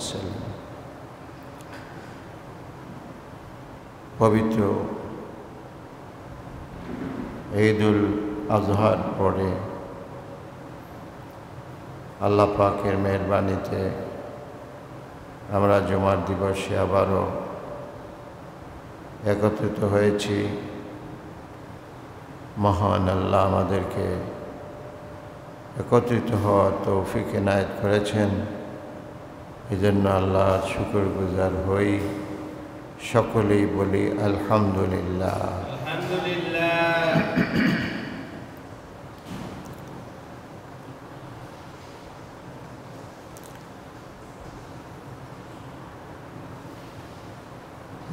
وسلم পবিত্র ঈদুল আজহার পরে আল্লাহ পাকের মেহেরবানিতে আমরা জুমার দিবসে আবারও একত্রিত হয়েছি। মহান আল্লাহ আমাদেরকে একত্রিত হওয়ার তৌফিক এনায়েত করেছেন, এজন্য আল্লাহর শুকরগুজার হই। সকলেই বলি আলহামদুলিল্লাহ। আলহামদুলিল্লাহ।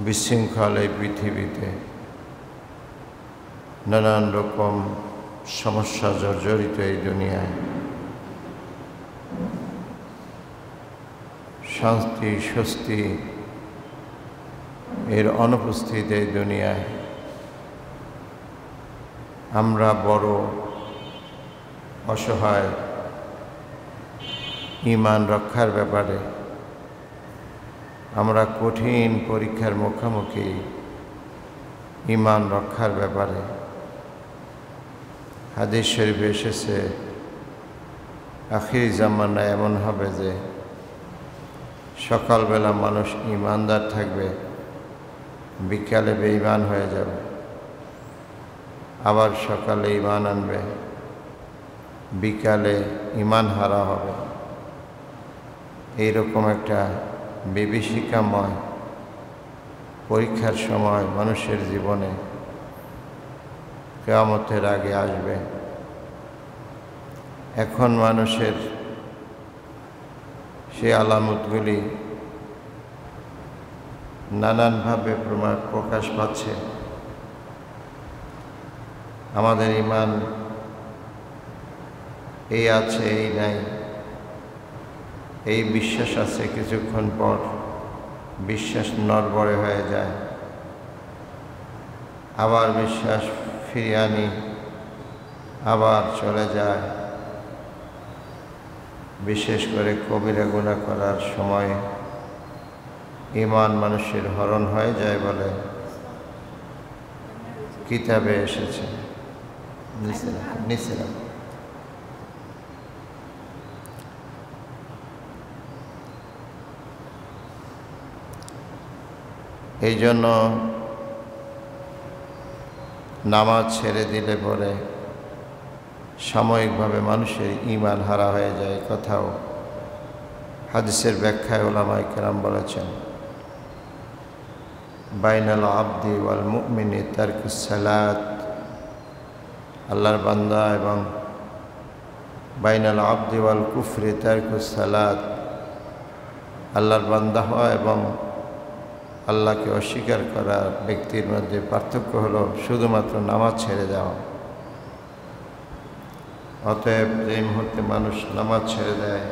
বিশৃঙ্খল এই পৃথিবীতে নানান রকম সমস্যা জর্জরিত এই দুনিয়ায় শান্তি স্বস্তি এর অনুপস্থিত এই দুনিয়ায় আমরা বড় অসহায় ঈমান রক্ষার ব্যাপারে আমরা কঠিন পরীক্ষার মুখোমুখি ঈমান রক্ষার ব্যাপারে। হাদিস শরীফে এসেছে আখির জামানায় এমন হবে যে সকালবেলা মানুষ ঈমানদার থাকবে, বিকালে বেঈমান হয়ে যাবে, আবার সকালে ঈমান আনবে, বিকালে ঈমান হারা হবে। এইরকম একটা বিভীষিকাময় পরীক্ষার সময় মানুষের জীবনে কিয়ামতের আগে আসবে। এখন মানুষের সেই আলামতগুলি নানানভাবে প্রকাশ পাচ্ছে। আমাদের ঈমান এই আছে এই নাই, এই বিশ্বাস আছে, কিছুক্ষণ পর বিশ্বাস নড়বড়ে হয়ে যায়, আবার বিশ্বাস ফিরিয়ে আনি, আবার চলে যায়। বিশেষ করে কবিরা গুনাহ করার সময় ঈমান মানুষের হরণ হয়ে যায় বলে কিতাবে এসেছে। নিচে এই জন্য নামাজ ছেড়ে দিলে পরে সাময়িকভাবে মানুষের ঈমান হারা হয়ে যায়। কথাও হাদিসের ব্যাখ্যায় উলামায়ে কেরাম বলেছেন, বাইনাল আবদি ওয়াল মুমিনি তারকুস সালাত, আল্লাহর বান্দা এবং বাইনাল আবদি ওয়াল কুফরি তারকুস সালাত, আল্লাহর বান্দা হওয়া এবং আল্লাহকে অস্বীকার করা ব্যক্তির মধ্যে পার্থক্য হলো শুধুমাত্র নামাজ ছেড়ে দেওয়া। অতএব যেই মুহূর্তে মানুষ নামাজ ছেড়ে দেয়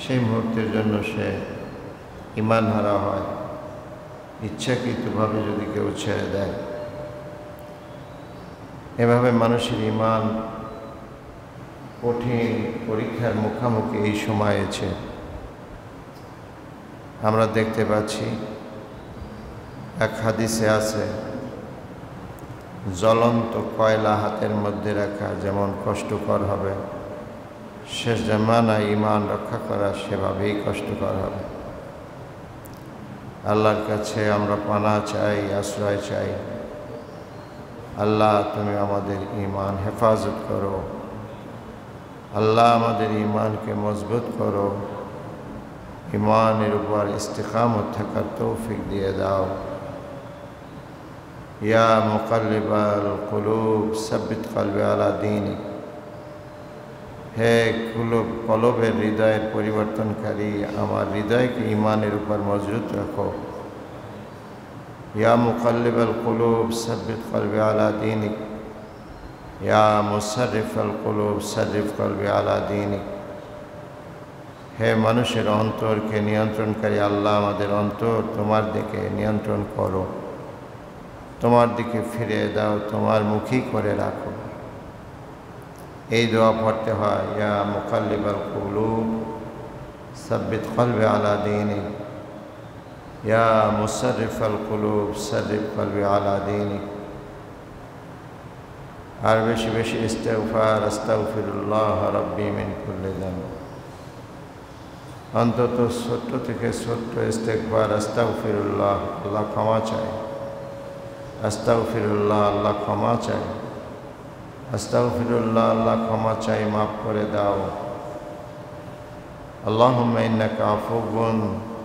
সেই মুহূর্তের জন্য সে ঈমান হারা হয়। ইচ্ছাকৃতভাবে যদি কেউ ছেড়ে দেয়, এভাবে মানুষের ঈমান কঠিন পরীক্ষার মুখোমুখি এই সময় আছে। আমরা দেখতে পাচ্ছি এক হাদিসে আছে, জ্বলন্ত কয়লা হাতের মধ্যে রাখা যেমন কষ্টকর হবে, শেষ জামানায় ঈমান রক্ষা করা সেভাবেই কষ্টকর হবে। আল্লাহর কাছে আমরা পানা চাই, আশ্রয় চাই। আল্লাহ তুমি আমাদের ঈমান হেফাজত করো, আল্লাহ আমাদের ঈমানকে মজবুত করো, ঈমানের উপর ইস্তিকামত থাকার তৌফিক দিয়ে দাও। ইয়া মুকাল্লিবাল কুলুব সাব্বিত কলবি আলা দীনিক, হে কলবের হৃদয়ের পরিবর্তনকারী, আমার হৃদয়কে ঈমানের উপর মজবুত রাখো। ইয়া মুকাল্লিবাল কুলুব সাব্বিত কলবি আলা দীনিক, ইয়া মুসাররিফাল কুলুব সাররিফ কলবি আলা দীনিক, হে মানুষের অন্তরকে নিয়ন্ত্রণকারী আল্লাহ, আমাদের অন্তর তোমার দিকে নিয়ন্ত্রণ করো, তোমার দিকে ফিরে দাও, তোমার মুখী করে রাখো। এই দোয়া পড়তে হয়, ইয়া মুকাল্লিবাল কুলুব ثبت قلبي على دينك يا مصرف القلوب صرف قلبي على دينك আর বেশি বেশি ইস্তেগফার আস্তাগফিরুল্লাহ রাব্বি মিন কুল্লি যানব অন্তত ছোট্ট থেকে ছোট্ট ইস্তেগফার আস্তাগফিরুল্লাহ আল্লাহ ক্ষমা চাই আস্তাগফিরুল্লাহ আল্লাহ ক্ষমা চাই আস্তাগফিরুল্লাহ আল্লাহ ক্ষমা চাই মাফ করে দাও আল্লাহুম্মা ইন্নাকা আফুউন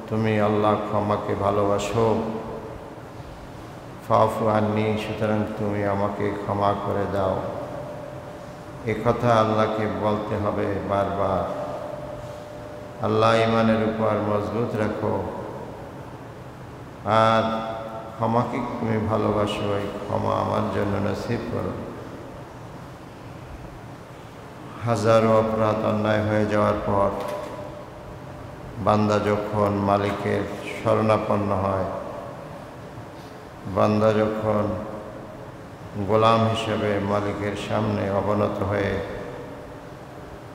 তুমি আল্লাহ ক্ষমাকে ভালোবাসো ফাফু আন্নি সুতরাং তুমি আমাকে ক্ষমা করে দাও এ কথা আল্লাহকে বলতে হবে বারবার আল্লাহ ঈমানের উপর মজবুত রাখো আর ক্ষমাকে তুমি ভালোবাসো এই ক্ষমা আমার জন্য নসিব করো হাজারো অপরাধ অন্যায় হয়ে যাওয়ার পর বান্দা যখন মালিকের শরণাপন্ন হয় বান্দা যখন গোলাম হিসেবে মালিকের সামনে অবনত হয়ে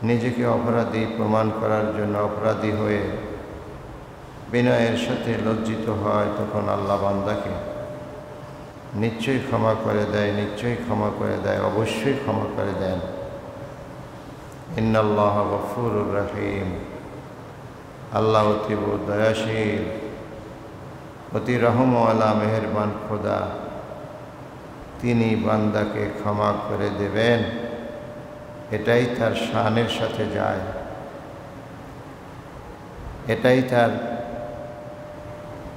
নিজেকে অপরাধী প্রমাণ করার জন্য অপরাধী হয়ে বিনয়ের সাথে লজ্জিত হয় তখন আল্লাহ বান্দাকে নিশ্চয়ই ক্ষমা করে দেয় নিশ্চয়ই ক্ষমা করে দেয় অবশ্যই ক্ষমা করে দেন ইন্নাল্লাহ গফুরুর রহিম আল্লাহ অতীব দয়াশীল অতি রহমওয়ালা মেহেরবান খোদা তিনি বান্দাকে ক্ষমা করে দেবেন এটাই তার শানের সাথে যায় এটাই তার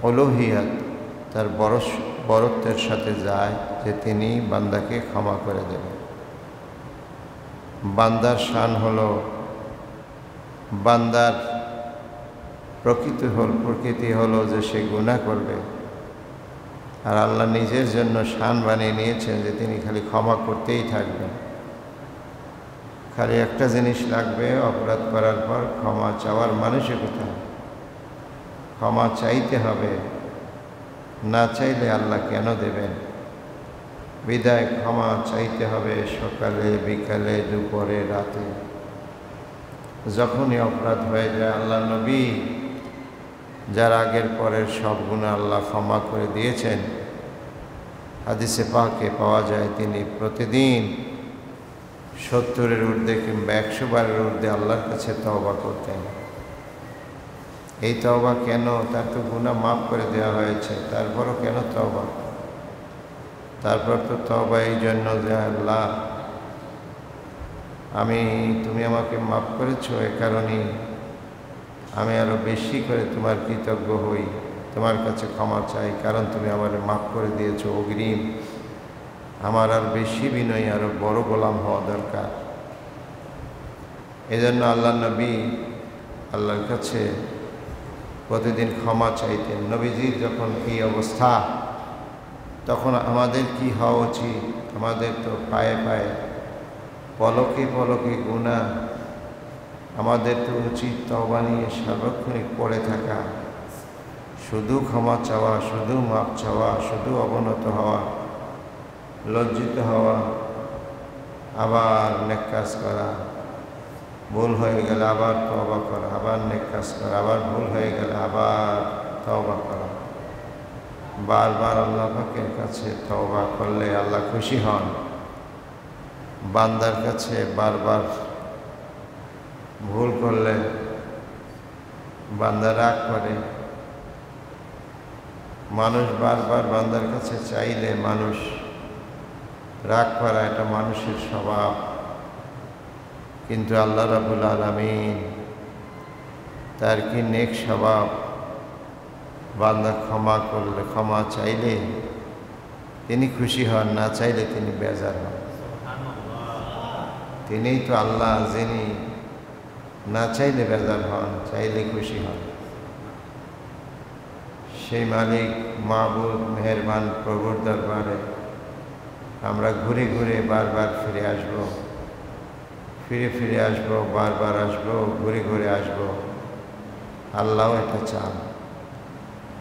উলুহিয়ত তার বরত্বের সাথে যায় যে তিনি বান্দাকে ক্ষমা করে দেবেন বান্দার শান হলো বান্দার প্রকৃতি হলো যে সে গুনাহ করবে আর আল্লাহ নিজের জন্য শান বানিয়ে নিয়েছেন যে তিনি খালি ক্ষমা করতেই থাকবেন খালি একটা জিনিস লাগবে অপরাধ করার পর ক্ষমা চাওয়ার মানসিকতা ক্ষমা চাইতে হবে না চাইলে আল্লাহ কেন দেবেন বিদায় ক্ষমা চাইতে হবে সকালে বিকালে দুপুরে রাতে যখনই অপরাধ হয়ে যায় আল্লাহ নবী যার আগের পরের সব গুনাহ আল্লাহ ক্ষমা করে দিয়েছেন হাদিসে পাকে পাওয়া যায় তিনি প্রতিদিন 70-এর ঊর্ধ্বে কিংবা 100 বারের ঊর্ধ্বে আল্লাহর কাছে তওবা করতেন এই তওবা কেন তার তো গুনাহ মাফ করে দেওয়া হয়েছে তারপরও কেন তওবা তারপর তো তওবা এই জন্য যে আল্লাহ তুমি আমাকে মাফ করেছো এ কারণেই আমি আরো বেশি করে তোমার কৃতজ্ঞ হই তোমার কাছে ক্ষমা চাই কারণ তুমি আমারে মাফ করে দিয়েছো অগ্রিম আমার আর বেশি বিনয়ী আরো বড় গোলাম হওয়া দরকার এজন্য আল্লাহ নবী আল্লাহর কাছে প্রতিদিন ক্ষমা চাইতেন নবীজির যখন এই অবস্থা তখন আমাদের কি হওয়া উচিত আমাদের তো পায়ে পায়ে পলকে পলকে গুনাহ আমাদের তো উচিত তওবা নিয়ে সার্বক্ষণিক পড়ে থাকা শুধু ক্ষমা চাওয়া শুধু মাপ চাওয়া শুধু অবনত হওয়া লজ্জিত হওয়া আবার নেক কাজ করা ভুল হয়ে গেলে আবার তওবা করা আবার নেক কাজ করা আবার ভুল হয়ে গেলে আবার তওবা করা বারবার আল্লাহ পাকের কাছে তওবা করলে আল্লাহ খুশি হন বান্দার কাছে বারবার ভুল করলে বান্দা রাগ করে মানুষ বারবার বান্দার কাছে চাইলে মানুষ রাগ করা এটা মানুষের স্বভাব কিন্তু আল্লাহ রাব্বুল আলামিন তার কি নেক স্বভাব বান্দা ক্ষমা করলে ক্ষমা চাইলে তিনি খুশি হন না চাইলে তিনি বেজার হন তিনিই তো আল্লাহ যিনি না চাইলে বেজার হন চাইলে খুশি হন সেই মালিক মাবুদ মেহেরবান প্রভুর দরবারে আমরা ঘুরে ঘুরে বারবার ফিরে আসব ফিরে আসব বারবার আসব ঘুরে ঘুরে আসব আল্লাহ এটা চান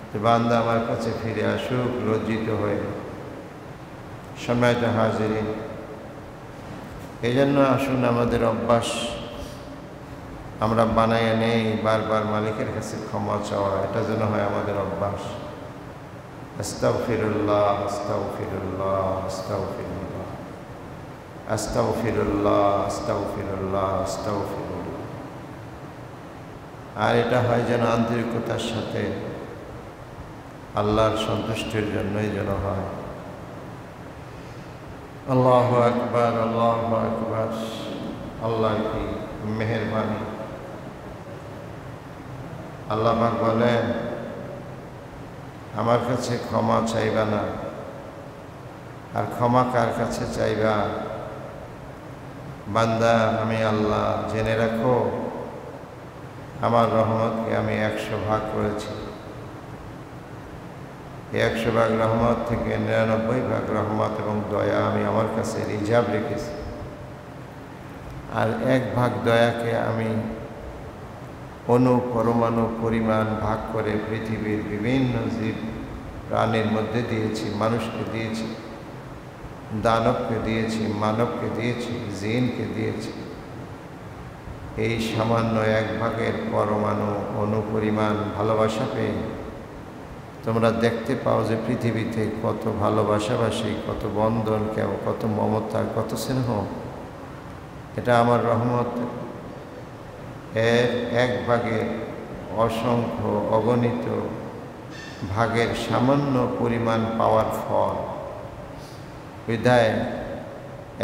যে বান্দা আমার কাছে ফিরে আসুক লজ্জিত হয়ে সম্মানিত হাজিরিন এই জন্য আসুন আমাদের অভ্যাস আমরা বানাইয়া নেই বারবার মালিকের কাছে ক্ষমা চাওয়া, এটা যেন হয় আমাদের অভ্যাস। আস্তাগফিরুল্লাহ, আস্তাগফিরুল্লাহ, আস্তাগফিরুল্লাহ, আস্তাগফিরুল্লাহ, আস্তাগফিরুল্লাহ, আস্তাগফিরুল্লাহ। আর এটা হয় যেন আন্তরিকতার সাথে, আল্লাহর সন্তুষ্টির জন্যই যেন হয়। আল্লাহু আকবার, আল্লাহু আকবার। আল্লাহ কি মেহেরবানি। আল্লাহ পাক বলেন, আমার কাছে ক্ষমা চাইবা না, আর ক্ষমা কার কাছে চাইবা? বান্দা, আমি আল্লাহ, জেনে রাখো আমার রহমতকে আমি 100 ভাগ করেছি। এই 100 ভাগ রহমত থেকে 99 ভাগ রহমত এবং দয়া আমি আমার কাছে রিজার্ভ রেখেছি। আর 1 ভাগ দয়াকে আমি পরমাণু পরিমাণ ভাগ করে পৃথিবীর বিভিন্ন জীব প্রাণীর মধ্যে দিয়েছি। মানুষকে দিয়েছি, দানবকে দিয়েছি, মানবকে দিয়েছি, জিনকে দিয়েছি। এই সামান্য 1 ভাগের পরমাণু পরিমাণ ভালোবাসা পেয়ে তোমরা দেখতে পাও যে পৃথিবীতে কত ভালোবাসাবাসী, কত বন্ধন, কত মমতা, কত স্নেহ। এটা আমার রহমত। এর 1 ভাগের অসংখ্য অগণিত ভাগের সামান্য পরিমাণ পাওয়ার ফল। বিধায়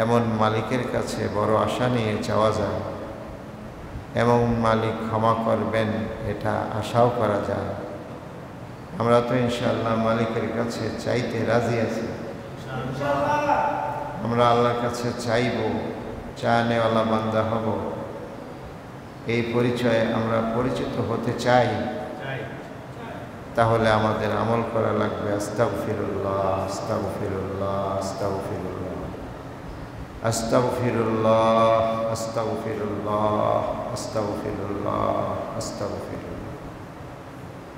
এমন মালিকের কাছে বড় আশা নিয়ে চাওয়া যায়, এমন মালিক ক্ষমা করবেন এটা আশাও করা যায়। আমরা তো ইনশাআল্লাহ মালিকের কাছে চাইতে রাজি আছি। আমরা আল্লাহর কাছে চাইব, চানেওয়ালা বান্দা হব। এই পরিচয়ে আমরা পরিচিত হতে চাই, তাহলে আমাদের আমল করা লাগবে আস্তাগফিরুল্লাহ, আস্তাগফিরুল্লাহ, আস্তাগফিরুল্লাহ, আস্তাগফিরুল্লাহ, আস্তাগফিরুল্লাহ, আস্তাগফিরুল্লাহ, আস্তাগফিরুল্লাহ।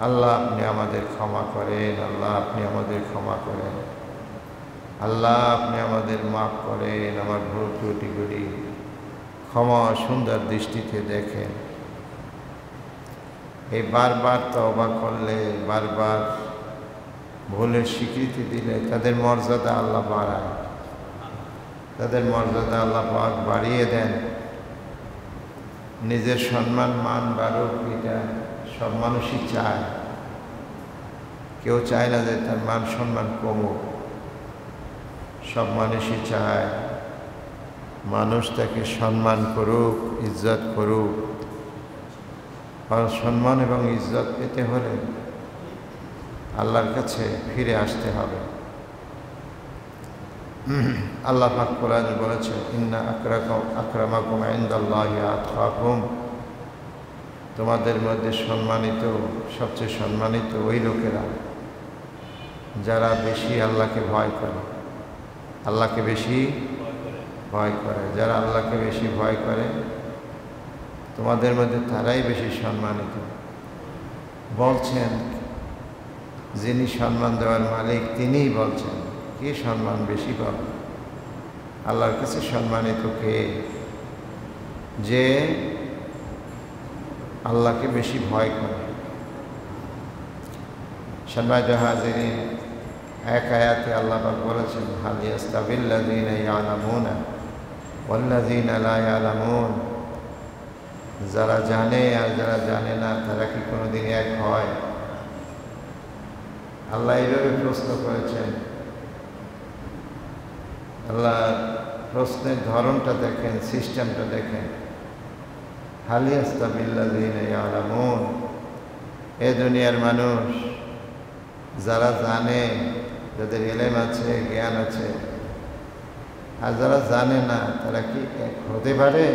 আল্লাহ আপনি আমাদের ক্ষমা করেন, আল্লাহ আপনি আমাদের ক্ষমা করেন, আল্লাহ আপনি আমাদের মাফ করেন। আমার ভুল ত্রুটিগুলি ক্ষমা সুন্দর দৃষ্টিতে দেখেন। এই বারবার তওবা করলে, বারবার ভুলের স্বীকৃতি দিলে তাদের মর্যাদা আল্লাহ বাড়ায়, তাদের মর্যাদা আল্লাহ পাক বাড়িয়ে দেন। নিজের সম্মান মান বাড়ুক, এটা সব মানুষই চায়। কেউ চায় না যে তার মান সম্মান কমুক। সব মানুষই চায় মানুষ তাকে সম্মান করুক, ইজ্জত করুক। আর সম্মান এবং ইজ্জত পেতে হলে আল্লাহর কাছে ফিরে আসতে হবে। আল্লাহ পাক কোরআনে বলেছেন, ইন্না আকরামাকুম ইনদাল্লাহি আতকাকুম। তোমাদের মধ্যে সম্মানিত, সবচেয়ে সম্মানিত ওই লোকেরা যারা বেশি আল্লাহকে ভয় করে, আল্লাহকে বেশি ভয় করে। যারা আল্লাহকে বেশি ভয় করে তোমাদের মধ্যে তারাই বেশি সম্মানিত। বলছেন যিনি সম্মান দেওয়ার মালিক তিনিই বলছেন, কে সম্মান বেশি পাবে? আল্লাহর কাছে সম্মানিত কে? যে আল্লাহকে বেশি ভয় করে। সম্মানিত হাজিরিন, এক আয়াতে আল্লাহ পাক বলেছেন, হাল ইয়াস্তাবিল্লাযীনা ইয়ালামুনা ওয়াল্লাযীনা লা ইয়ালামুন। যারা জানে আর যারা জানে না তারা কি কোনোদিন এক হয়? আল্লাহ এইভাবে প্রশ্ন করেছেন। আল্লাহ প্রশ্নের ধরনটা দেখেন, সিস্টেমটা দেখেন। হাল ইয়াস্তাবিল্লাযীনা ইয়ালামুন, এ দুনিয়ার মানুষ যারা জানে, যাদের ইলম আছে, জ্ঞান আছে, আর যারা জানে না তারা কি এক হতে পারে?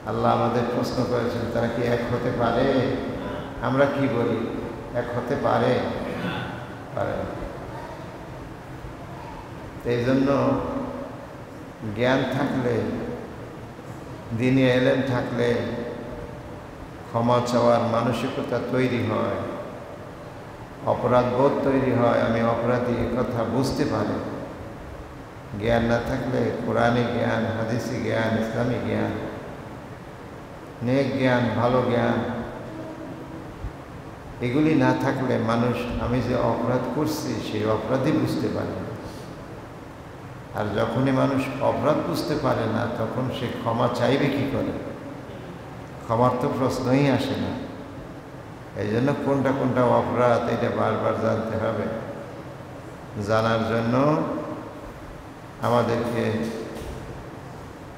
আল্লাহ আমাদের প্রশ্ন করেছেন, তারা কি এক হতে পারে? আমরা কি বলি, এক হতে পারে? পারে না। এই জন্য জ্ঞান থাকলে, দ্বীনি ইলম থাকলে ক্ষমা চাওয়ার মানসিকতা তৈরি হয়, অপরাধ বোধ তৈরি হয়। আমি অপরাধী, কথা বুঝতে পারি। জ্ঞান না থাকলে, কোরআনী জ্ঞান, হাদিসি জ্ঞান, ইসলামী জ্ঞান, নেক জ্ঞান, ভালো জ্ঞান, এগুলি না থাকলে মানুষ আমি যে অপরাধ করছি সেই অপরাধই বুঝতে পারে না। আর যখনই মানুষ অপরাধ বুঝতে পারে না তখন সে ক্ষমা চাইবে কি করে? ক্ষমার তো প্রশ্নই আসে না। এই জন্য কোনটা কোনটা অপরাধ এটা বারবার জানতে হবে। জানার জন্য আমাদেরকে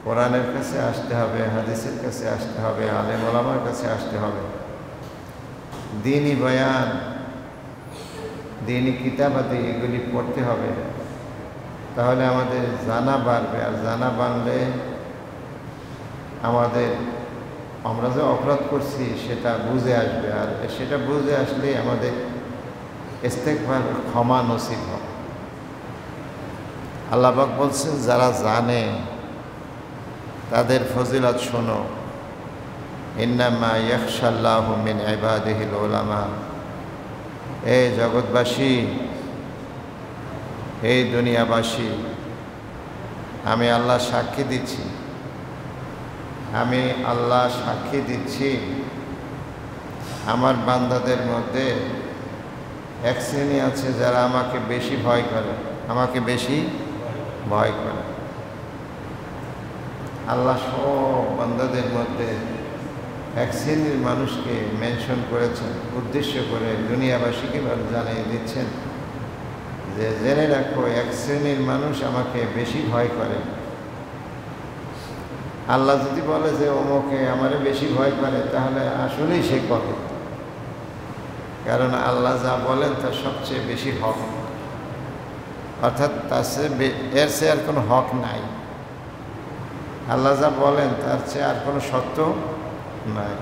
কোরআনের কাছে আসতে হবে, হাদিসের কাছে আসতে হবে, আলেম ওলামার কাছে আসতে হবে। দ্বীনি বয়ান, দ্বীনি কিতাবাদি এগুলি পড়তে হবে। তাহলে আমাদের জানা বাড়বে, আর জানা বাড়লে আমরা যে অপরাধ করছি সেটা বুঝে আসবে, আর সেটা বুঝে আসলে আমাদের ইস্তেগফার, ক্ষমা নসিব হবে। আল্লাহ পাক বলছেন যারা জানে তাদের ফজিলত শোনো, ইন্নামা ইয়াখশাল্লাহু মিন ইবাদিহিল উলামা। এই জগৎবাসী, এই দুনিয়াবাসী, আমি আল্লাহ সাক্ষী দিচ্ছি, আমি আল্লাহ সাক্ষী দিচ্ছি আমার বান্দাদের মধ্যে এক শ্রেণী আছে যারা আমাকে বেশি ভয় করে, আমাকে বেশি ভয় করে। আল্লাহ সব বান্দাদের মধ্যে এক শ্রেণীর মানুষকে মেনশন করেছেন, উদ্দেশ্য করে দুনিয়াবাসীকে জানিয়ে দিচ্ছেন যে জেনে রাখো এক শ্রেণীর মানুষ আমাকে বেশি ভয় করে। আল্লাহ যদি বলে যে অমুকে আমারে বেশি ভয় করে তাহলে আসলেই সে করে, কারণ আল্লাহ যা বলেন তা সবচেয়ে বেশি হক, অর্থাৎ তার এর চেয়ে আর কোনো হক নাই। আল্লাহ যা বলেন তার চেয়ে আর কোনো সত্য নাই।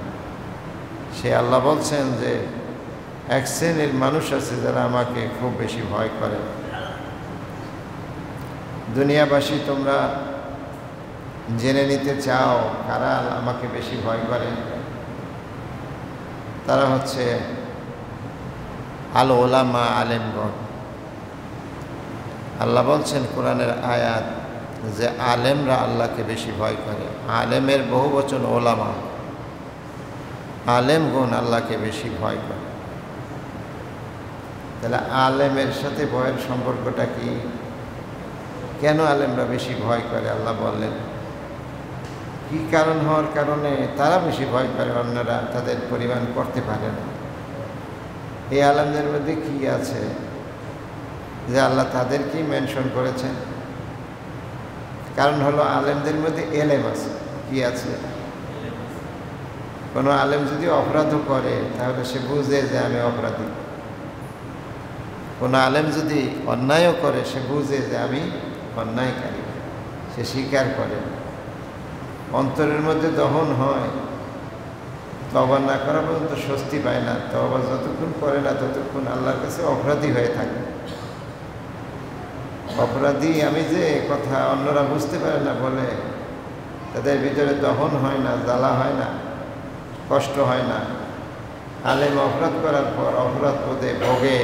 সে আল্লাহ বলছেন যে এক শ্রেণীর মানুষ আছে যারা আমাকে খুব বেশি ভয় করে। দুনিয়াবাসী তোমরা জেনে নিতে চাও কারা আমাকে বেশি ভয় করে? তারা হচ্ছে আল ওলামা, আলেমগণ। আল্লাহ বলছেন কোরআনের আয়াত যে আলেমরা আল্লাহকে বেশি ভয় করে। আলেমের বহু বচন ওলামা, আলেমগণ আল্লাহকে বেশি ভয় করে। তাহলে আলেমের সাথে ভয়ের সম্পর্কটা কি? কেন আলেমরা বেশি ভয় করে? আল্লাহ বললেন কি কারণ হওয়ার কারণে তারা বেশি ভয় করে, অন্যরা তাদের পরিমাণ করতে পারে না। এই আলেমদের মধ্যে কি আছে যে আল্লাহ তাদেরকেই মেনশন করেছেন? কারণ হলো আলেমদের মধ্যে এলেম আছে। কি আছে? কোনো আলেম যদি অপরাধও করে তাহলে সে বুঝে যে আমি অপরাধী। কোনো আলেম যদি অন্যায়ও করে সে বুঝে যে আমি অন্যায়কারী, সে স্বীকার করে। অন্তরের মধ্যে দহন হয়, তওবা না করা পর্যন্ত স্বস্তি পায় না। তওবা যতক্ষণ করে না ততক্ষণ আল্লাহর কাছে অপরাধী হয়ে থাকে। অপরাধী আমি যে কথা অন্যরা বুঝতে পারে না বলে তাদের ভিতরে দহন হয় না, জ্বালা হয় না, কষ্ট হয় না। আলেম অপরাধ করার পর অপরাধ বোধে ভোগে,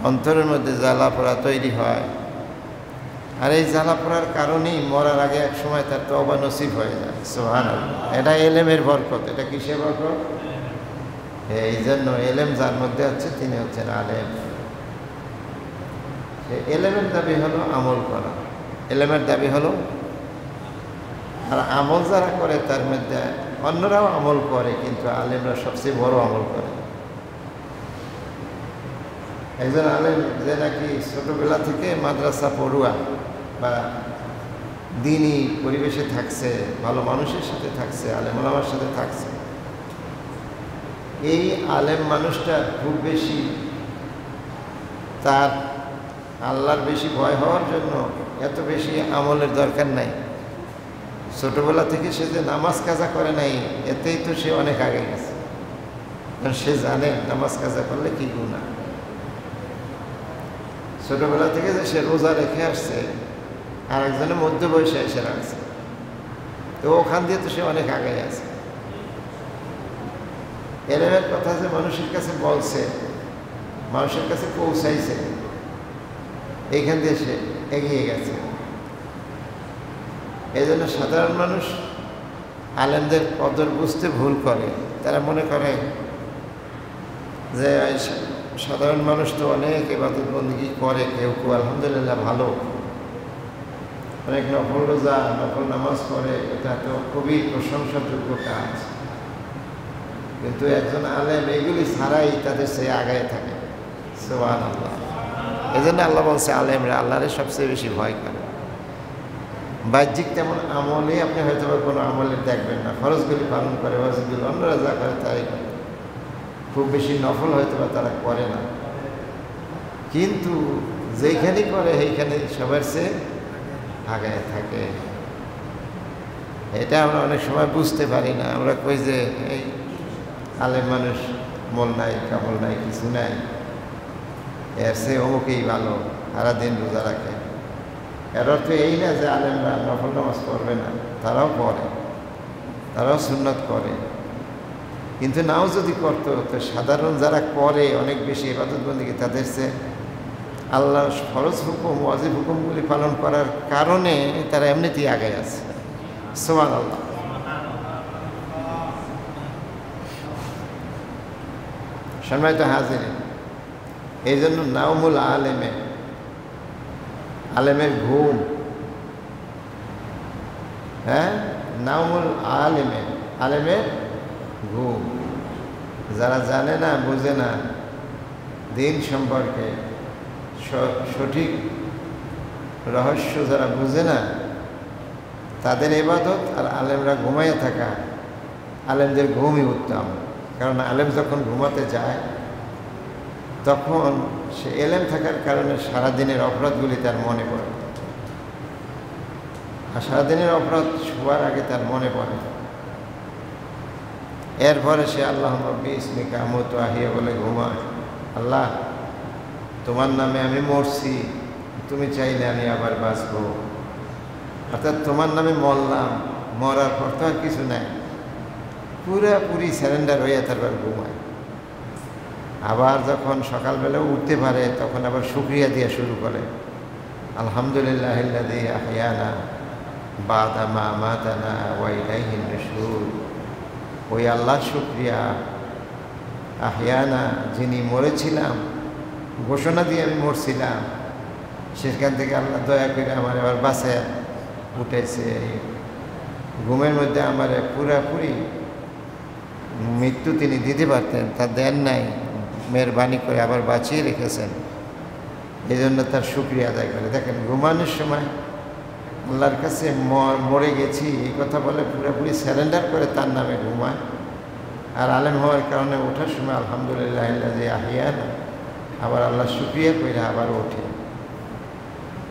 অন্তরের মধ্যে জ্বালা পোড়া তৈরি হয়। আর এই জ্বালা পোড়ার কারণেই মরার আগে এক সময় তার তওবা নসিব হয়ে যায়। সুবহানাল্লাহ। এটা এলেমের বরকত। এটা কিসের বরকত? এই জন্য এলেম যার মধ্যে আছে তিনি হচ্ছেন আলেম। এলেমের দাবি হলো আমল করা, এলেমের দাবি হলো, আর আমল যারা করে তার মধ্যে অন্যরাও আমল করে, কিন্তু আলেমরা সবচেয়ে বড় আমল করে। একজন আলেম যে নাকি ছোটবেলা থেকে মাদ্রাসা পড়ুয়া বা দ্বীনি পরিবেশে থাকছে, ভালো মানুষের সাথে থাকছে, আলেম ওলামার সাথে থাকছে, এই আলেম মানুষটা খুব বেশি তার আল্লাহর বেশি ভয় হওয়ার জন্য এত বেশি আমলের দরকার নাই। ছোটবেলা থেকে সে যে নামাজ কাজা করে নাই, এতেই তো সে অনেক আগে গেছে। কারণ সে জানে নামাজ কাজা করলে কি গুনাহ। ছোটবেলা থেকে যে সে রোজা রেখে আসছে, আর একজনের মধ্য বয়সে এসে রাখছে, তো ওখান দিয়ে তো সে অনেক আগে আছে। এলেমের কথা যে মানুষের কাছে বলছে, মানুষের কাছে পৌঁছাইছে, এইখান দিয়ে সে এগিয়ে গেছে। এই জন্য সাধারণ মানুষ আলেমদের কদর বুঝতে ভুল করে। তারা মনে করে যে সাধারণ মানুষ তো অনেক ইবাদত বন্দেগী করে, কেউ কেউ আলহামদুলিল্লাহ ভালো, অনেক নফল রোজা নফল নামাজ পড়ে, এটা তো খুবই প্রশংসাযোগ্য কাজ। কিন্তু একজন আলেম এগুলি ছাড়াই তাদের সে আগায় থাকে। সুবহানাল্লাহ। এই জন্য আল্লাহ বলছে আলেমরা আল্লাহরে সবচেয়ে বেশি ভয় করে। বাহ্যিক তেমন আমলে আপনি হয়তো কোনো আমলে দেখবেন না, ফরজগুলি পালন করে, ওয়াজিবগুলি অন্যরা যা করে তাই করে, খুব বেশি নফল হয়তো বা তারা করে না, কিন্তু যেইখানেই করে সেইখানে সবার চেয়ে আগায় থাকে। এটা আমরা অনেক সময় বুঝতে পারি না। আমরা কই যে এই আলেম মানুষ, মল নাই কামল নাই কিছু নাই, এর সে অমুকেই ভালো, সারাদিন রোজা রাখে। এর অর্থ এই না যে আলেমরা নফল নামাজ পড়বে না, তারাও পড়ে, তারাও সুন্নত করে, কিন্তু নাও যদি করতো তো সাধারণ যারা করে অনেক বেশি ইবাদত বন্দেগী, তাদের চেয়ে আল্লাহর ফরজ হুকুম ওয়াজিব হুকুমগুলি পালন করার কারণে তারা এমনিতেই আগে আছে। সুবহানাল্লাহ। সম্মানিত হাজিরিন, এই জন্য নাওমুল আলেমে, আলেমের ঘুম, হ্যাঁ নাওমুল আলেমে, আলেমের ঘুম। যারা জানে না বোঝে না দিন সম্পর্কে সঠিক রহস্য যারা বুঝে না, তাদের ইবাদত আর আলেমরা ঘুমাইয়া থাকা, আলেমদের ঘুমই উত্তম। কারণ আলেম যখন ঘুমাতে যায় তখন সে এলেম থাকার কারণে সারাদিনের অপরাধগুলি তার মনে পড়ে, আর সারাদিনের অপরাধ শোয়ার আগে তার মনে পড়ে। এরপরে সে আল্লাহ রব্বি ইসমিকা আমুতু আহিয়া বলে ঘুমায়, আল্লাহ তোমার নামে আমি মরছি, তুমি চাইলে আমি আবার বাঁচব। অর্থাৎ তোমার নামে মরলাম, মরার পর তো আর কিছু নাই, পুরাপুরি স্যারেন্ডার হইয়া তারপর ঘুমায়। আবার যখন সকালবেলা উঠতে পারে তখন আবার শুকরিয়া দিয়া শুরু করে, আলহামদুলিল্লাহিল্লাযী আহইয়ানা বা'দা মা আমাতানা ওয়া ইলাইহিন নুশুর। ওই আল্লাহর শুকরিয়া, আহইয়ানা যিনি মরেছিলাম, ঘোষণা দিয়ে আমি মরছিলাম, সেখান থেকে আল্লাহ দয়া করে আমার আবার বাঁচায় উঠেছে। ঘুমের মধ্যে আমার পুরাপুরি মৃত্যু তিনি দিতে পারতেন, তা দেন নাই, মেহরবানি করে আবার বাঁচিয়ে রেখেছেন, এই জন্য তার শুকরিয়া আদায় করে। দেখেন ঘুমানোর সময় আল্লাহর কাছে মরে গেছি এই কথা বলে পুরোপুরি স্যারেন্ডার করে তার নামে ঘুমায়। আর আলেম হওয়ার কারণে ওঠার সময় আলহামদুলিল্লাহিল্লাযী আহইয়ানা, আবার আল্লাহ শুকরিয়া করে আবার ওঠে,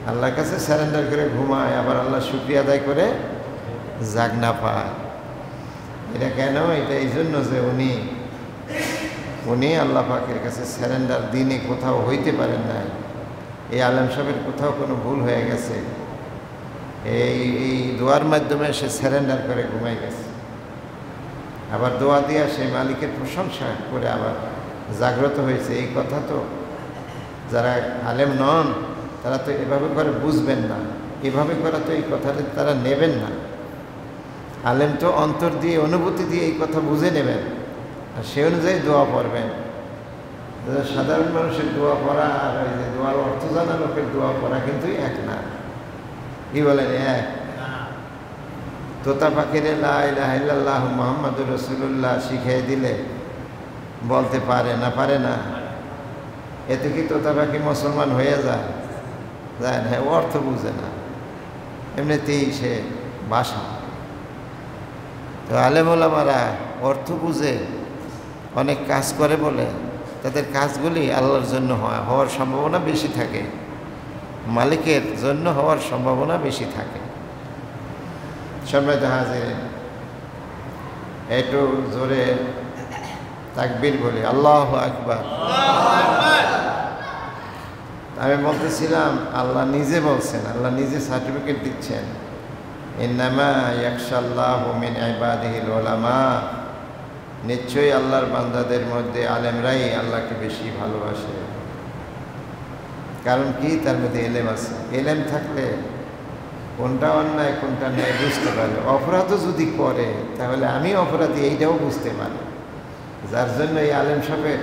আল্লাহর কাছে স্যারেন্ডার করে ঘুমায়, আবার আল্লাহ শুকরিয়া আদায় করে জাগনা পায়। এটা কেন? এটা এই জন্য যে উনি আল্লাহ পাকের কাছে স্যারেন্ডার দিনে কোথাও হইতে পারেন নাই। এই আলেম সাহেবের কোথাও কোনো ভুল হয়ে গেছে, এই দোয়ার মাধ্যমে সে স্যারেন্ডার করে ঘুমাই গেছে, আবার দোয়া দিয়া সেই মালিকের প্রশংসা করে আবার জাগ্রত হয়েছে। এই কথা তো যারা আলেম নন তারা তো এভাবে করে বুঝবেন না, এভাবে করে তো এই কথাটা তারা নেবেন না। আলেম তো অন্তর দিয়ে অনুভূতি দিয়ে এই কথা বুঝে নেবেন, আর সে অনুযায়ী দোয়া পড়বেন। সাধারণ মানুষের দোয়া পড়া আর ওই যে দোয়ার অর্থ জানা লোকের দোয়া পড়া কিন্তু এক না। কি বলেন? এক। তোতা পাখিরে লা ইলাহা ইল্লাল্লাহ মুহাম্মাদুর রাসূলুল্লাহ শিখিয়ে দিলে বলতে পারে না, এতে কি তোতা পাখি মুসলমান হয়ে যায় না? অর্থ বুঝে না, এমনিতেই সে ভাষা। তো আলেম ওলামারা অর্থ বুঝে অনেক কাজ করে বলে তাদের কাজগুলি আল্লাহর জন্য হওয়ার সম্ভাবনা বেশি থাকে, মালিকের জন্য হওয়ার সম্ভাবনা বেশি থাকে। সম্মানিত হাজিরিন, একটু জোরে তাকবীর বলি, আল্লাহু আকবার। আমি বলতেছিলাম আল্লাহ নিজে বলছেন, আল্লাহ নিজে সার্টিফিকেট দিচ্ছেন, ইন্নামা ইয়াখশাল্লাহু মিন ইবাদিহিল উলামা। নিশ্চয়ই আল্লাহর বান্দাদের মধ্যে আলেমরাই আল্লাহকে বেশি ভালোবাসে। কারণ কি? তার মধ্যে এলেম আছে। এলেম থাকলে কোনটা অন্যায় কোনটা ন্যায় বুঝতে পারবে। অপরাধও যদি করে তাহলে আমি অপরাধী এইটাও বুঝতে পারি। যার জন্য এই আলেম সাহেবের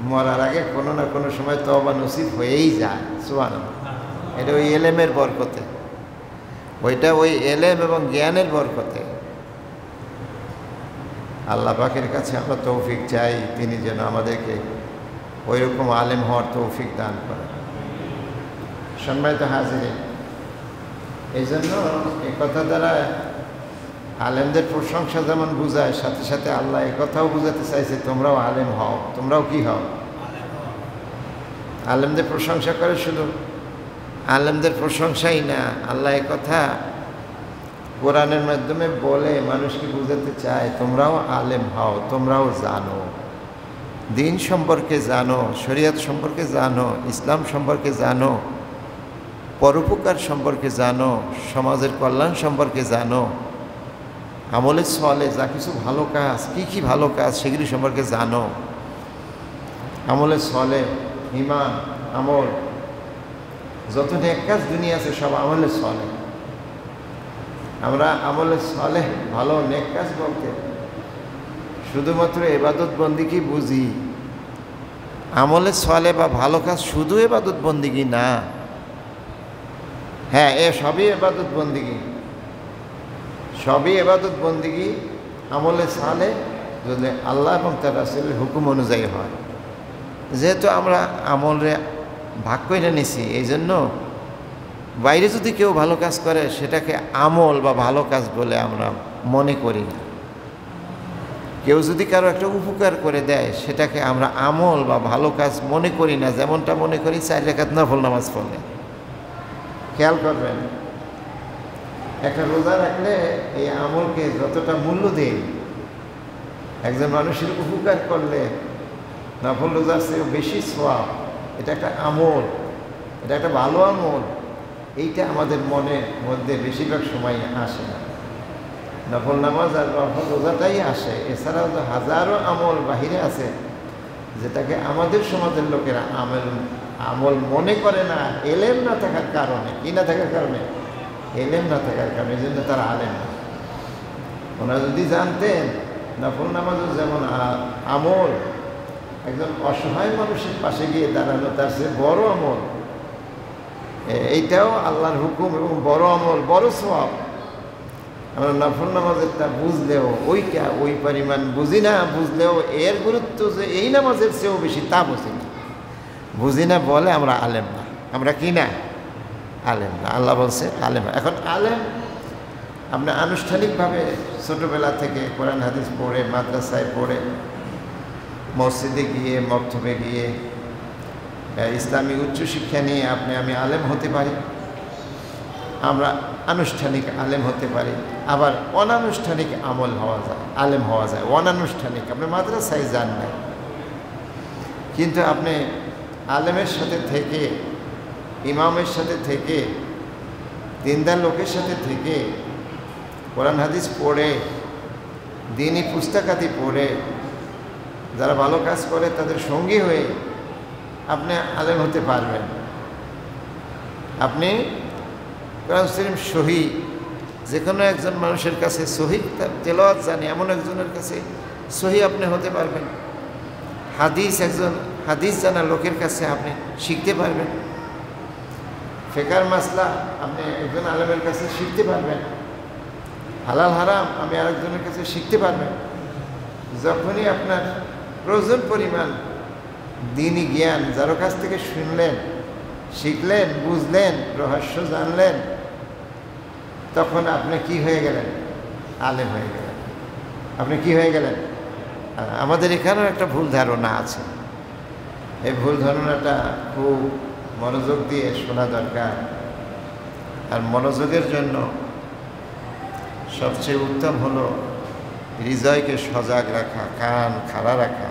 মরার আগে কোনো না কোনো সময় তওবা নসিব হয়েই যায়। সুবহানাল্লাহ। এটা ওই এলেমের বরকতে, ওইটা ওই এলেম এবং জ্ঞানের বরকতে। আল্লাহ পাকের কাছে আমরা তৌফিক চাই, তিনি যেন আমাদেরকে ওই রকম আলেম হওয়ার তৌফিক দান করেন। সম্মানিত হাজিরিন, এই জন্য এই কথা দ্বারা আলেমদের প্রশংসা যেমন বুঝায়, সাথে সাথে আল্লাহ এই কথাও বুঝাতে চাইছে তোমরাও আলেম হও। তোমরাও কি হও? আলেমদের প্রশংসা করে শুধু আলেমদের প্রশংসাই না, আল্লাহ এই কথা কোরআনের মাধ্যমে বলে মানুষকে বুঝাতে চায় তোমরাও আলেম হও, তোমরাও জানো, দিন সম্পর্কে জানো, শরীয়ত সম্পর্কে জানো, ইসলাম সম্পর্কে জানো, পরোপকার সম্পর্কে জানো, সমাজের কল্যাণ সম্পর্কে জানো, আমলে সলে যা কিছু ভালো কাজ, কি ভালো কাজ সেগুলি সম্পর্কে জানো। আমলে সলে, ঈমান, আমল, যত নেক কাজ দুনিয়া আছে সব আমলে সলে। আমরা আমলে সলে ভালো নেক কাজ বলতে শুধুমাত্র ইবাদত বন্দিগি বুঝি। আমলে সলে বা ভালো কাজ শুধু ইবাদত বন্দিগি না, হ্যাঁ এ সবই ইবাদত বন্দিগি, সবই ইবাদত বন্দিগি। আমলে সালে যদি আল্লাহ এবং তার রাসূলের হুকুম অনুযায়ী হয়। যেহেতু আমরা আমলে ভাগ করে নিছি, এই জন্য বাইরে যদি কেউ ভালো কাজ করে সেটাকে আমল বা ভালো কাজ বলে আমরা মনে করি না। কেউ যদি কারো একটা উপকার করে দেয় সেটাকে আমরা আমল বা ভালো কাজ মনে করি না, যেমনটা মনে করি 4 রাকাত নফল নামাজ পড়লে। খেয়াল করবেন, একটা রোজা রাখলে এই আমলকে যতটা মূল্য দেয়, একজন মানুষের উপকার করলে নফল রোজার চেয়ে বেশি সওয়াব। এটা একটা আমল, এটা একটা ভালো আমল। এইটা আমাদের মনের মধ্যে বেশিরভাগ সময় আসে না। নফল নামাজ আর নফল রোজাটাই আসে, এছাড়াও তো হাজারো আমল বাহিরে আছে যেটাকে আমাদের সমাজের লোকেরা আমল মনে করে না, এলেম না থাকার কারণে। কি না থাকার কারণে? এলেম না থাকার কারণে। এই জন্য তারা আলেম না। ওনারা যদি জানতেন নফল নামাজও যেমন আমল, একজন অসহায় মানুষের পাশে গিয়ে দাঁড়ানো তার চেয়ে বড় আমল, এইটাও আল্লাহর হুকুম এবং বড় আমল, বড় সওয়াব। আমরা নফল নামাজেরটা বুঝলেও ওইটা ওই পরিমাণ বুঝি না, বুঝলেও এর গুরুত্ব যে এই নামাজের চেয়েও বেশি তা বুঝি না। বুঝি না বলে আমরা আলেম না। আমরা কি না? আলেম না। আল্লাহ বলছে আলেম। এখন আলেম আপনি আনুষ্ঠানিকভাবে ছোটোবেলা থেকে কোরআন হাদিস পড়ে, মাদ্রাসায় পড়ে, মসজিদে গিয়ে, মক্তবে গিয়ে, ইসলামী উচ্চশিক্ষা নিয়ে আমি আলেম হতে পারি। আমরা আনুষ্ঠানিক আলেম হতে পারি, আবার অনানুষ্ঠানিক আমল হওয়া যায়, আলেম হওয়া যায়। অনানুষ্ঠানিক আপনি মাদ্রাসায় যান না, কিন্তু আপনি আলেমের সাথে থেকে, ইমামের সাথে থেকে, দিনদার লোকের সাথে থেকে, কোরআন হাদিস পড়ে, দিনই পুস্তকাদি পড়ে, যারা ভালো কাজ করে তাদের সঙ্গী হয়ে আপনি আলেম হতে পারবেন। আপনি কোরআন শরীফ সহি, যে কোনো একজন মানুষের কাছে সহি তেলাওয়াত জানে এমন একজনের কাছে সহি আপনি হতে পারবেন। হাদিস একজন হাদিস জানা লোকের কাছে আপনি শিখতে পারবেন। ফিকহের মাসলা আপনি একজন আলেমের কাছে শিখতে পারবেন। হালাল হারাম আমি আরেকজনের কাছে শিখতে পারবেন। যখনই আপনার প্রয়োজন পরিমাণ দিনই জ্ঞান যারো কাছ থেকে শুনলেন, শিখলেন, বুঝলেন, রহস্য জানলেন, তখন আপনি কি হয়ে গেলেন? আলেম হয়ে গেলেন। আপনি কি হয়ে গেলেন? আমাদের এখানেও একটা ভুল ধারণা আছে। এই ভুল ধারণাটা খুব মনোযোগ দিয়ে শোনা দরকার। আর মনোযোগের জন্য সবচেয়ে উত্তম হলো হৃদয়কে সজাগ রাখা, কান খাড়া রাখা,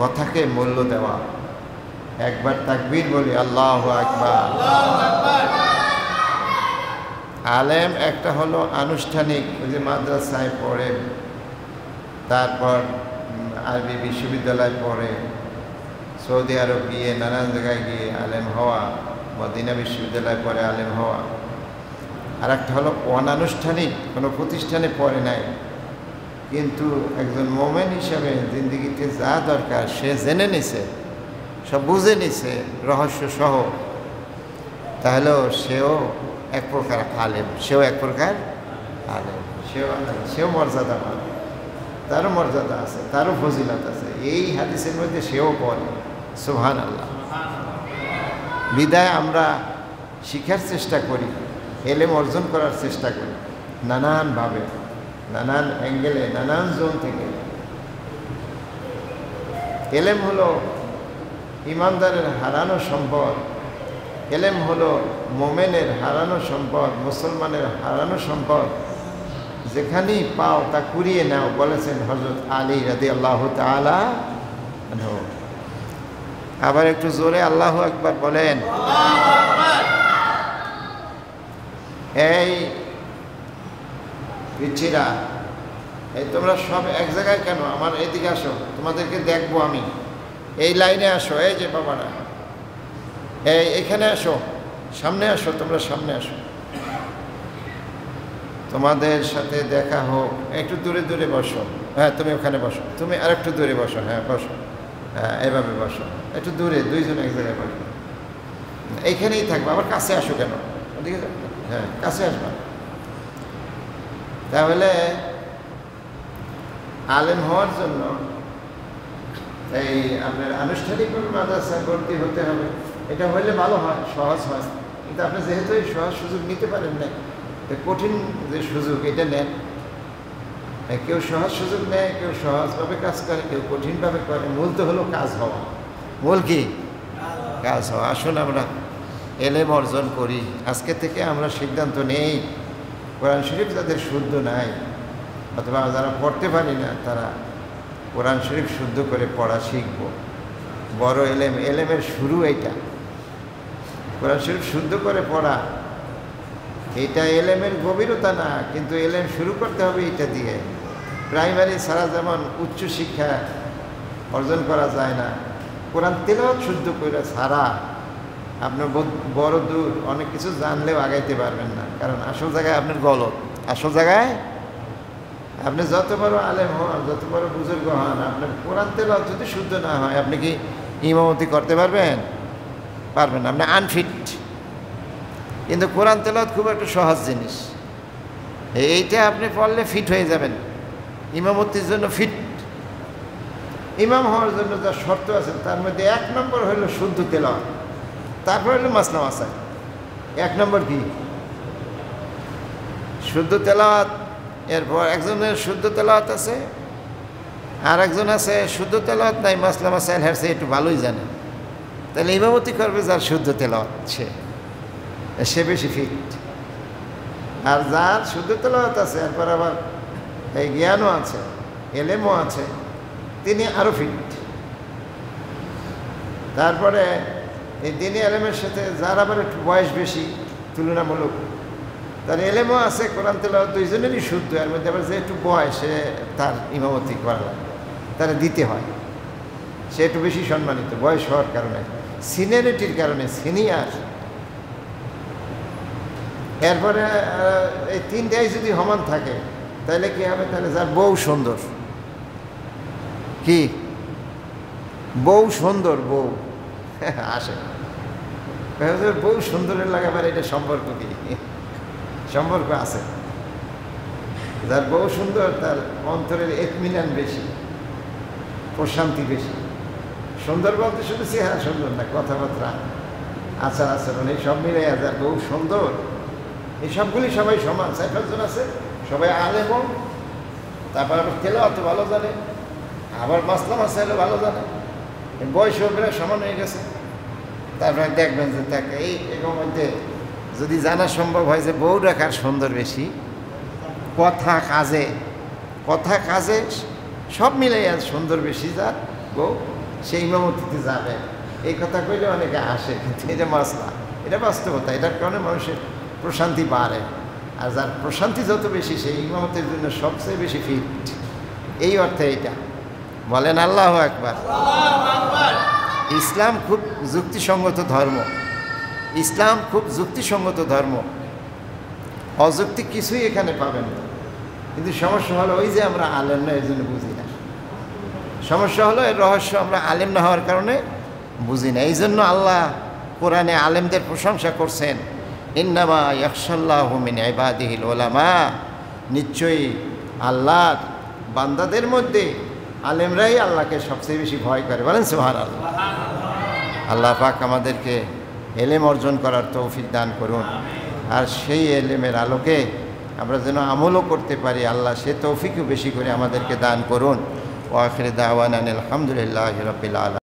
কথাকে মূল্য দেওয়া। একবার তাকবীর বলি, আল্লাহু আকবার। আলেম একটা হলো আনুষ্ঠানিক, ওই যে মাদ্রাসায় পড়ে, তারপর আরবি বিশ্ববিদ্যালয় পড়ে, সৌদি আরব গিয়ে, নানান জায়গায় গিয়ে আলেম হওয়া, মদিনা বিশ্ববিদ্যালয় পড়ে আলেম হওয়া। আর একটা হলো অনানুষ্ঠানিক, কোনো প্রতিষ্ঠানে পড়ে নাই, কিন্তু একজন মোমেন হিসাবে জিন্দিগিতে যা দরকার সে জেনে নিছে, সব বুঝে নিছে রহস্য সহ, তাহলেও সেও এক প্রকার আলেম, সেও এক প্রকার আলেম, সেও মর্যাদা পাবে, তারও মর্যাদা আছে, তারও ফজিলত আছে। এই হাদিসের মধ্যে সেও পড়ে। সুবহানাল্লাহ। বিদায় আমরা শিখার চেষ্টা করি, এলেম অর্জন করার চেষ্টা করি নানানভাবে, নানান অ্যাঙ্গেলে, নানান জোন থেকে। এলেম হলো ইমানদারের হারানো সম্পদ, এলেম হলো মোমেনের হারানো সম্পদ, মুসলমানের হারানো সম্পদ। যেখানেই পাও তা কুড়িয়ে নাও, বলেছেন হযরত আলী রাদিয়াল্লাহু তাআলা আনহু। আবার একটু জোরে আল্লাহু আকবার বলেন। এই পিচ্ছিরা, এই তোমরা সব এক জায়গায় কেন? আমার এদিকে আসো, তোমাদেরকে দেখবো আমি। এই লাইনে আসো, এই যে বাবারা, এখানে আসো, সামনে আসো, তোমরা সামনে আসো, তোমাদের সাথে দেখা হোক। একটু দূরে দূরে বসো। হ্যাঁ, তুমি ওখানে বসো, তুমি আর একটু দূরে বসো। হ্যাঁ বসো, হ্যাঁ এভাবে বসো, একটু দূরে, দুইজন এক জায়গায় বসো। এইখানেই থাকবো, আবার কাছে আসো কেন? ওদিকে যাও, হ্যাঁ কাছে আসবা। তাহলে আলেম হওয়ার জন্য এই আপনার আনুষ্ঠানিক মাদ্রাসায় ভর্তি হতে হবে। এটা হইলে ভালো হয়, সহজ হয়। কিন্তু আপনি যেহেতু এই সহজ সুযোগ নিতে পারেন না, কঠিন যে সুযোগ এটা নেন। কেউ সহজ সুযোগ নেয়, কেউ সহজভাবে কাজ করে, কেউ কঠিনভাবে করে। মূল তো হলো কাজ হওয়া। মূল কি? কাজ হওয়া। আসুন আমরা এলেম অর্জন করি। আজকে থেকে আমরা সিদ্ধান্ত নেই, কোরআন শরীফ যাদের শুদ্ধ নাই অথবা যারা পড়তে পারি না, তারা কোরআন শরীফ শুদ্ধ করে পড়া শিখব। বড় এলেম, এলেমের শুরু এইটা। কোরআন শরীফ শুদ্ধ করে পড়া, এটা এলেমের গভীরতা না, কিন্তু এলেম শুরু করতে হবে এটা দিয়ে। প্রাইমারি ছাড়া যেমন উচ্চ শিক্ষা অর্জন করা যায় না, কোরআন তেলাওয়াত শুদ্ধ করে ছাড়া আপনার বড় দূর অনেক কিছু জানলেও আগাইতে পারবেন না। কারণ আসল জায়গায় আপনার গলত, আসল জায়গায় আপনি যত বড় আলেম হন, যত বড় বুজুর্গ হন, আপনার কোরআন তেলাওয়াত যদি শুদ্ধ না হয়, আপনি কি ইমামতি করতে পারবেন? পারবেন না, আপনি আনফিট। কিন্তু কোরআন তেলাওয়াত খুব একটা সহজ জিনিস, এইটা আপনি পড়লে ফিট হয়ে যাবেন, ইমামতির জন্য ফিট। ইমাম হওয়ার জন্য যা শর্ত আছে তার মধ্যে 1 নম্বর হলো শুদ্ধ তেলাওয়াত, তারপর হলো মাসনা মাসাইল। 1 নম্বর কি? শুদ্ধ তেলাওয়াত। এরপর একজনের শুদ্ধ তেলাওয়াত আছে, আর একজন আছে শুদ্ধ তেলাওয়াত নাই, মাসনা মাসাইল হারছে একটু ভালোই জানে। তাহলে ইমামতি করবে যার শুদ্ধ তেলাওয়াত, সে বেশি ফিট। আর যার শুদ্ধ তেলাওয়াত আছে, এরপর আবার এই জ্ঞানও আছে, এলেমও আছে, তিনি আরও ফিট। তারপরে এই দিনী এলেমের সাথে যার আবার একটু বয়স বেশি তুলনামূলক, তার এলেমও আছে, কোরআন তেলাওয়াত দুইজনেরই শুদ্ধ। এর মধ্যে আবার যে একটু বয়সে তার ইমামতি করা লাগে, তারা দিতে হয়, সে একটু বেশি সম্মানিত বয়স হওয়ার কারণে, সিনিয়রিটির কারণে, সিনিয়র। এরপরে এই 3টাই যদি সমান থাকে তাহলে কি হবে? তাহলে যার বউ সুন্দর, কি বউ সুন্দর, বউ আসে বউ সুন্দরের লাগে, আবার এটা সম্পর্ক কি? সম্পর্ক আছে। যার বউ সুন্দর তার অন্তরের ইতমিনান বেশি, প্রশান্তি বেশি। সুন্দর বলতে শুধু চেহারা সুন্দর না, কথাবার্তা, আচার আচরণ, এই সব মিলে যার বউ সুন্দর, এই সবগুলি সবাই সমান। 4-5 জন আছে, সবাই আলেম, তারপর আবার তেলাওয়াত ভালো জানে, আবার মাসলা মাসাইলও ভালো জানে, বয়সও প্রায় সমান হয়ে গেছে। তারপরে দেখবেন যে তাকে এর মধ্যে যদি জানা সম্ভব হয় যে বউ রাখার সুন্দর বেশি, কথা কাজে সব মিলে সুন্দর বেশি, যার বউ সেই ইমামতিতে যাবে। এই কথা কইলে অনেকে আসে, কিন্তু এটা মাসলা, এটা বাস্তবতা। এটার কারণে মানুষের প্রশান্তি বাড়ে, আর যার প্রশান্তি যত বেশি সেই ইমামতের জন্য সবচেয়ে বেশি ফিট। এই অর্থে এটা বলেন আল্লাহু আকবার। ইসলাম খুব যুক্তিসঙ্গত ধর্ম, ইসলাম খুব যুক্তিসঙ্গত ধর্ম। অযৌক্তিক কিছুই এখানে পাবেন না। কিন্তু সমস্যা হলো ওই যে আমরা আলেম না, এর জন্য বুঝি না। সমস্যা হলো এর রহস্য আমরা আলেম না হওয়ার কারণে বুঝি না। এই জন্য আল্লাহ কোরআনে আলেমদের প্রশংসা করছেন, ইন্নামা ইয়াখশাল্লাহু মিন ইবাদিহিল উলামা, নিশ্চয়ই আল্লাহর বান্দাদের মধ্যে আলেমরাই আল্লাহকে সবচেয়ে বেশি ভয় করে। বলেন সুবহানাল্লাহ। আল্লাহ পাক আমাদেরকে এলেম অর্জন করার তৌফিক দান করুন, আর সেই এলেমের আলোকে আমরা যেন আমলও করতে পারি। আল্লাহ সে তৌফিকও বেশি করে আমাদেরকে দান করুন। ওয়া আখিরু দাওয়ানা আলহামদুলিল্লাহি রাব্বিল আলামিন।